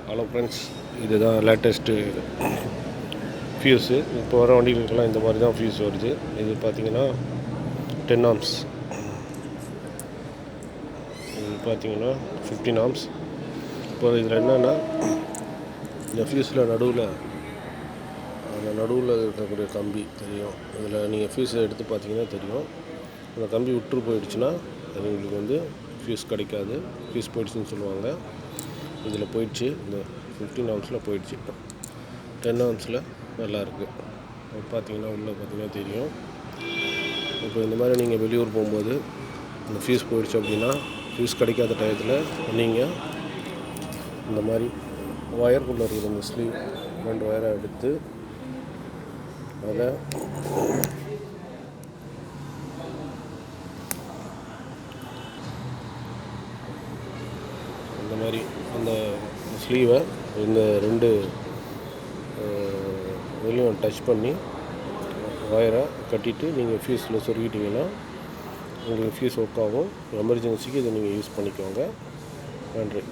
Hello friends, இதுதான் latest fuse. இப்போ வர வண்டிகளுக்கெல்லாம் இந்த மாதிரி தான் ஃபியூஸ் வருது. இது பார்த்திங்கன்னா 10 ஆம்ஸ், இது பார்த்திங்கன்னா 15 ஆம்ஸ். இப்போ இதில் என்னென்னா, இந்த ஃபியூஸில் நடுவில் இருக்கக்கூடிய கம்பி தெரியும். இதில் நீங்கள் ஃபியூஸை எடுத்து பார்த்தீங்கன்னா தெரியும். அந்த கம்பி விட்டு போயிடுச்சுன்னா அது உங்களுக்கு வந்து ஃபியூஸ் கிடைக்காது, ஃபியூஸ் போயிடுச்சுன்னு சொல்லுவாங்க. இதில் போயிடுச்சு, இந்த 15 ஆம்ஸில் போயிடுச்சு. 10 ஆம்ஸில் நல்லாயிருக்கு. பார்த்தீங்கன்னா உள்ளே பார்த்தீங்கன்னா தெரியும். இப்போ இந்த மாதிரி நீங்கள் வெளியூர் போகும்போது இந்த ஃபியூஸ் போயிடுச்சு அப்படின்னா, ஃபியூஸ் கிடைக்காத டயத்தில் நீங்கள் இந்த மாதிரி ஒயருக்குள்ளே இருக்கிற இந்த ஸ்லீவ் 2 ஒயரை எடுத்து அதை இந்த மாதிரி அந்த ஸ்லீவை இந்த 2 வெளியும் டச் பண்ணி ஒயரை கட்டிட்டு நீங்கள் ஃபியூஸில் சொருகிட்டிங்கன்னா உங்களுக்கு ஃபியூஸ் ஒர்க் ஆகும். எமர்ஜென்சிக்கு இதை நீங்கள் யூஸ் பண்ணிக்கோங்க. நன்றி.